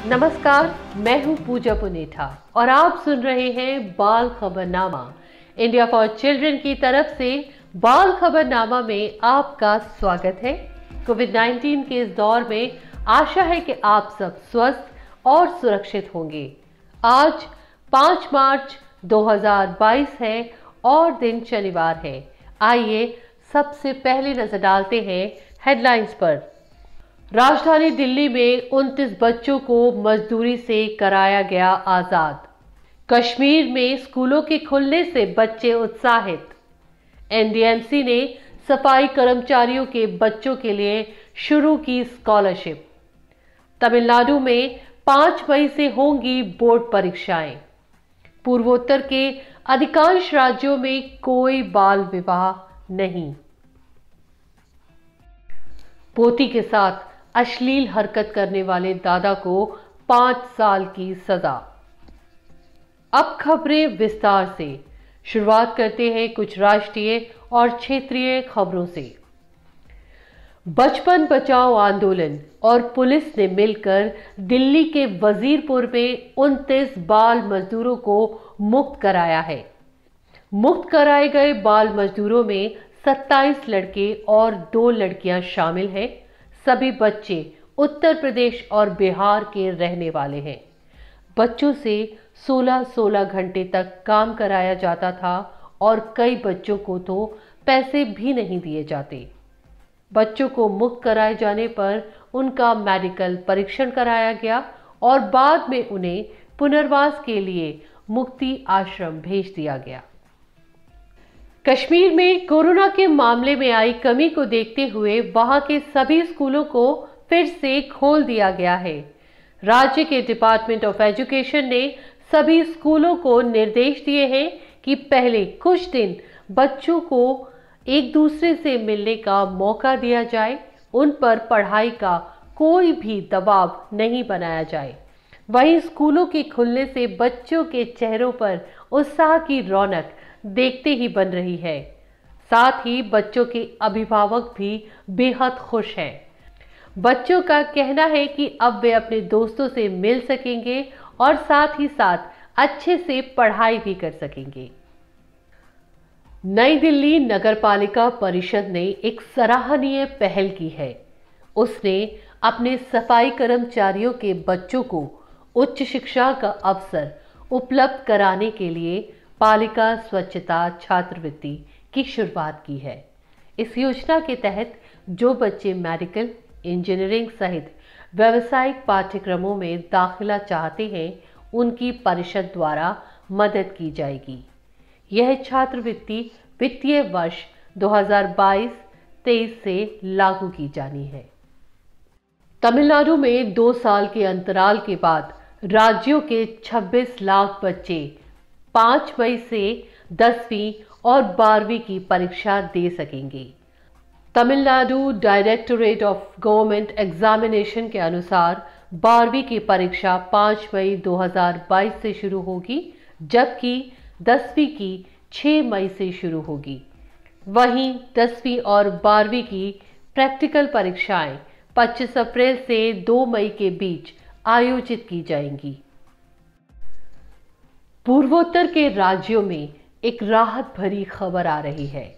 नमस्कार, मैं हूं पूजा पुनेठा और आप सुन रहे हैं बाल खबरनामा। इंडिया फॉर चिल्ड्रन की तरफ से बाल खबरनामा में आपका स्वागत है। कोविड-19 के इस दौर में आशा है कि आप सब स्वस्थ और सुरक्षित होंगे। आज 5 मार्च 2022 है और दिन शनिवार है। आइए सबसे पहले नजर डालते हैं हेडलाइंस पर। राजधानी दिल्ली में 29 बच्चों को मजदूरी से कराया गया आजाद। कश्मीर में स्कूलों के खुलने से बच्चे उत्साहित। एनडीएमसी ने सफाई कर्मचारियों के बच्चों के लिए शुरू की स्कॉलरशिप। तमिलनाडु में 5 मई से होंगी बोर्ड परीक्षाएं। पूर्वोत्तर के अधिकांश राज्यों में कोई बाल विवाह नहीं। पोती के साथ अश्लील हरकत करने वाले दादा को 5 साल की सजा। अब खबरें विस्तार से। शुरुआत करते हैं कुछ राष्ट्रीय और क्षेत्रीय खबरों से। बचपन बचाओ आंदोलन और पुलिस ने मिलकर दिल्ली के वजीरपुर में 29 बाल मजदूरों को मुक्त कराया है। मुक्त कराए गए बाल मजदूरों में 27 लड़के और 2 लड़कियां शामिल हैं। सभी बच्चे उत्तर प्रदेश और बिहार के रहने वाले हैं। बच्चों से 16-16 घंटे तक काम कराया जाता था और कई बच्चों को तो पैसे भी नहीं दिए जाते। बच्चों को मुक्त कराए जाने पर उनका मेडिकल परीक्षण कराया गया और बाद में उन्हें पुनर्वास के लिए मुक्ति आश्रम भेज दिया गया। कश्मीर में कोरोना के मामले में आई कमी को देखते हुए वहां के सभी स्कूलों को फिर से खोल दिया गया है। राज्य के डिपार्टमेंट ऑफ एजुकेशन ने सभी स्कूलों को निर्देश दिए हैं कि पहले कुछ दिन बच्चों को एक दूसरे से मिलने का मौका दिया जाए। उन पर पढ़ाई का कोई भी दबाव नहीं बनाया जाए। वहीं स्कूलों के खुलने से बच्चों के चेहरों पर उत्साह की रौनक देखते ही बन रही है। साथ ही बच्चों के अभिभावक भी बेहद खुश हैं। बच्चों का कहना है कि अब वे अपने दोस्तों से मिल सकेंगे और साथ ही साथ अच्छे से पढ़ाई भी कर सकेंगे। नई दिल्ली नगरपालिका परिषद ने एक सराहनीय पहल की है। उसने अपने सफाई कर्मचारियों के बच्चों को उच्च शिक्षा का अवसर उपलब्ध कराने के लिए पालिका स्वच्छता छात्रवृत्ति की शुरुआत की है। इस योजना के तहत जो बच्चे मेडिकल, इंजीनियरिंग सहित व्यावसायिक पाठ्यक्रमों में दाखिला चाहते हैं, उनकी परिषद द्वारा मदद की जाएगी। यह छात्रवृत्ति वित्तीय वर्ष 2022-23 से लागू की जानी है। तमिलनाडु में 2 साल के अंतराल के बाद राज्यों के 26 लाख बच्चे 5 मई से 10वीं और 12वीं की परीक्षा दे सकेंगे। Tamil Nadu directorate of government examination के अनुसार 12वीं की परीक्षा 5 मई 2022 से शुरू होगी, जबकि 10वीं की 6 मई से शुरू होगी। वहीं 10वीं और 12वीं की प्रैक्टिकल परीक्षाएं 25 अप्रैल से 2 मई के बीच आयोजित की जाएंगी। पूर्वोत्तर के राज्यों में एक राहत भरी खबर आ रही है।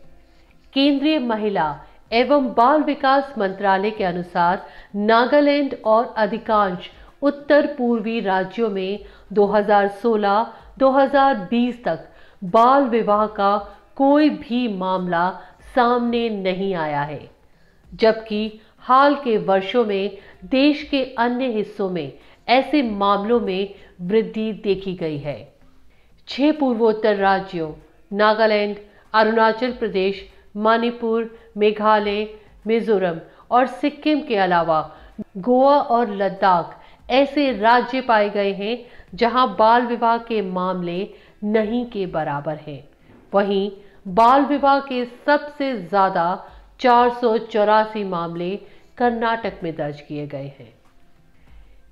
केंद्रीय महिला एवं बाल विकास मंत्रालय के अनुसार नागालैंड और अधिकांश उत्तर पूर्वी राज्यों में 2016-2020 तक बाल विवाह का कोई भी मामला सामने नहीं आया है, जबकि हाल के वर्षों में देश के अन्य हिस्सों में ऐसे मामलों में वृद्धि देखी गई है। 6 पूर्वोत्तर राज्यों नागालैंड, अरुणाचल प्रदेश, मणिपुर, मेघालय, मिजोरम और सिक्किम के अलावा गोवा और लद्दाख ऐसे राज्य पाए गए हैं जहां बाल विवाह के मामले नहीं के बराबर हैं। वहीं बाल विवाह के सबसे ज्यादा 484 मामले कर्नाटक में दर्ज किए गए हैं।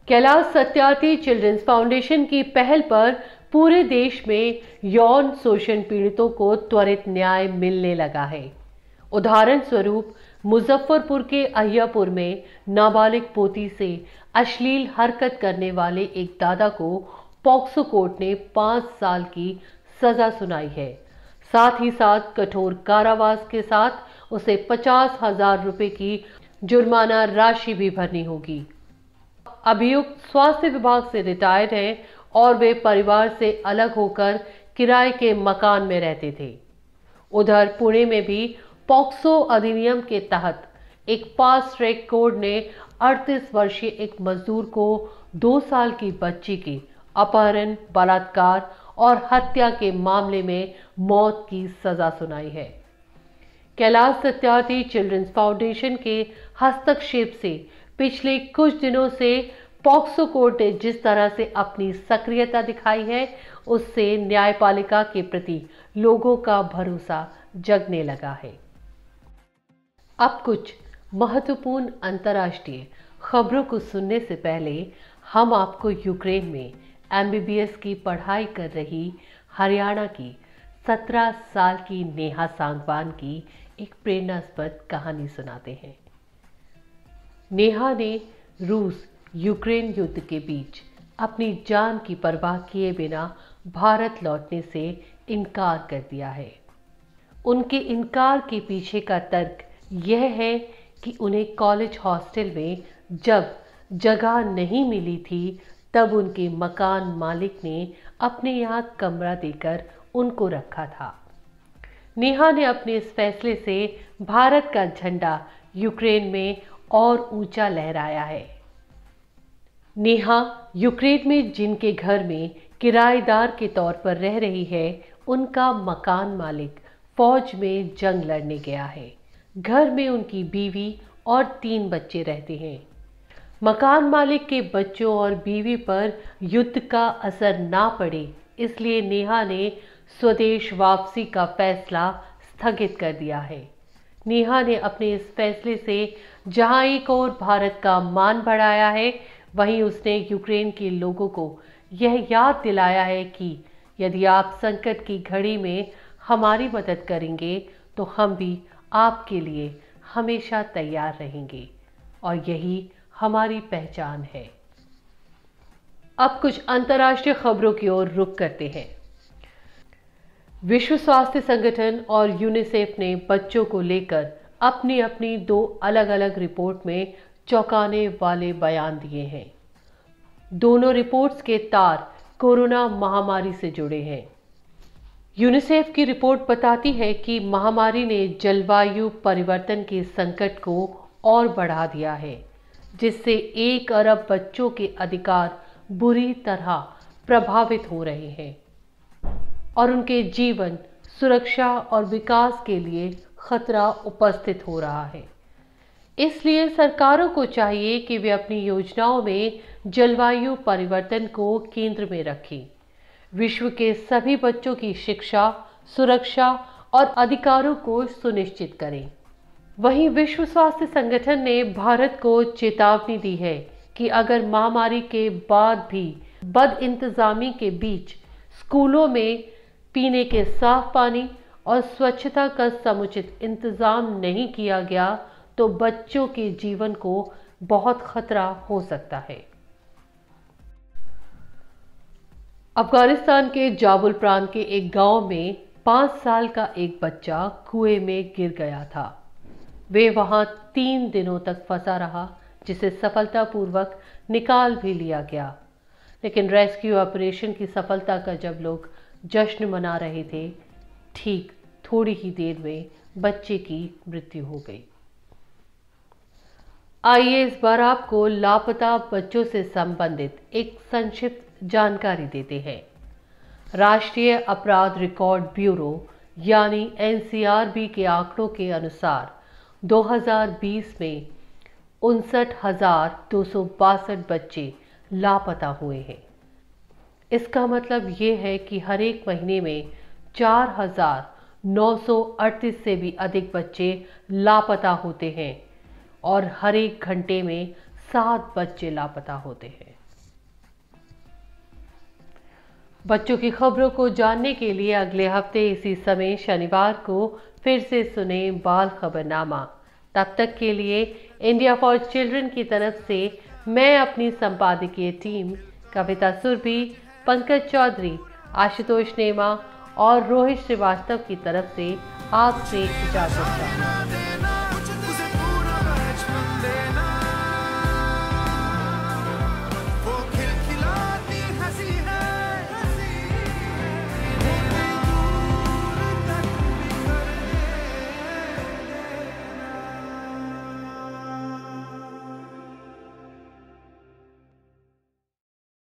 कैलाश सत्यार्थी चिल्ड्रंस फाउंडेशन की पहल पर पूरे देश में यौन शोषण पीड़ितों को त्वरित न्याय मिलने लगा है। उदाहरण स्वरूप मुजफ्फरपुर के अहियापुर में नाबालिग पोती से अश्लील हरकत करने वाले एक दादा को पॉक्सो कोर्ट ने 5 साल की सजा सुनाई है। साथ ही साथ कठोर कारावास के साथ उसे 50,000 रुपए की जुर्माना राशि भी भरनी होगी। अभियुक्त स्वास्थ्य विभाग से रिटायर्ड हैं और वे परिवार से अलग होकर किराए के मकान में रहते थे। उधर पुणे में भी पॉक्सो अधिनियम के तहत एक फास्ट ट्रैक कोर्ट ने 38 वर्षीय एक मजदूर को 2 साल की बच्ची की अपहरण, बलात्कार और हत्या के मामले में मौत की सजा सुनाई है। कैलाश सत्यार्थी चिल्ड्रंस फाउंडेशन के हस्तक्षेप से पिछले कुछ दिनों से पॉक्सो कोर्ट ने जिस तरह से अपनी सक्रियता दिखाई है, उससे न्यायपालिका के प्रति लोगों का भरोसा जगने लगा है। अब कुछ महत्वपूर्ण अंतर्राष्ट्रीय खबरों को सुनने से पहले हम आपको यूक्रेन में MBBS की पढ़ाई कर रही हरियाणा की 17 साल की नेहा सांगवान की एक प्रेरणास्पद कहानी सुनाते हैं। नेहा ने रूस यूक्रेन युद्ध के बीच अपनी जान की परवाह किए बिना भारत लौटने से इनकार कर दिया है। उनके इनकार के पीछे का तर्क यह है कि उन्हें कॉलेज हॉस्टल में जब जगह नहीं मिली थी तब उनके मकान मालिक ने अपने यहाँ कमरा देकर उनको रखा था। नेहा ने अपने इस फैसले से भारत का झंडा यूक्रेन में और ऊंचा लहराया है। नेहा यूक्रेन में जिनके घर में किराएदार के तौर पर रह रही है, उनका मकान मालिक फौज में जंग लड़ने गया है। घर में उनकी बीवी और 3 बच्चे रहते हैं। मकान मालिक के बच्चों और बीवी पर युद्ध का असर ना पड़े, इसलिए नेहा ने स्वदेश वापसी का फैसला स्थगित कर दिया है। नेहा ने अपने इस फैसले से जहां एक ओर भारत का मान बढ़ाया है, वहीं उसने यूक्रेन के लोगों को यह याद दिलाया है कि यदि आप संकट की घड़ी में हमारी मदद करेंगे तो हम भी आपके लिए हमेशा तैयार रहेंगे और यही हमारी पहचान है। अब कुछ अंतर्राष्ट्रीय खबरों की ओर रुख करते हैं। विश्व स्वास्थ्य संगठन और यूनिसेफ ने बच्चों को लेकर अपनी अपनी 2 अलग अलग रिपोर्ट में चौंकाने वाले बयान दिए हैं। दोनों रिपोर्ट्स के तार कोरोना महामारी से जुड़े हैं। यूनिसेफ की रिपोर्ट बताती है कि महामारी ने जलवायु परिवर्तन के संकट को और बढ़ा दिया है, जिससे 1 अरब बच्चों के अधिकार बुरी तरह प्रभावित हो रहे हैं और उनके जीवन, सुरक्षा और विकास के लिए खतरा उपस्थित हो रहा है। इसलिए सरकारों को चाहिए कि वे अपनी योजनाओं में जलवायु परिवर्तन को केंद्र में रखें, विश्व के सभी बच्चों की शिक्षा, सुरक्षा और अधिकारों को सुनिश्चित करें। वहीं विश्व स्वास्थ्य संगठन ने भारत को चेतावनी दी है कि अगर महामारी के बाद भी बदइंतजामी के बीच स्कूलों में पीने के साफ पानी और स्वच्छता का समुचित इंतजाम नहीं किया गया तो बच्चों के जीवन को बहुत खतरा हो सकता है। अफगानिस्तान के जाबुल प्रांत के एक गांव में 5 साल का एक बच्चा कुएं में गिर गया था। वे वहां 3 दिनों तक फंसा रहा, जिसे सफलतापूर्वक निकाल भी लिया गया। लेकिन रेस्क्यू ऑपरेशन की सफलता का जब लोग जश्न मना रहे थे, ठीक थोड़ी ही देर में बच्चे की मृत्यु हो गई। आइए इस बार आपको लापता बच्चों से संबंधित एक संक्षिप्त जानकारी देते हैं। राष्ट्रीय अपराध रिकॉर्ड ब्यूरो यानी NCRB के आंकड़ों के अनुसार 2020 में 59,262 बच्चे लापता हुए हैं। इसका मतलब ये है कि हर एक महीने में 4,938 से भी अधिक बच्चे लापता होते हैं और हर एक घंटे में 7 बच्चे लापता होते हैं। बच्चों की खबरों को जानने के लिए अगले हफ्ते इसी समय शनिवार को फिर से सुने बाल खबरनामा। तब तक के लिए इंडिया फॉर चिल्ड्रन की तरफ से मैं अपनी संपादकीय टीम कविता सुरभि, पंकज चौधरी, आशुतोष नेमा और रोहित श्रीवास्तव की तरफ से आपसे इजाजत चाहूँगी।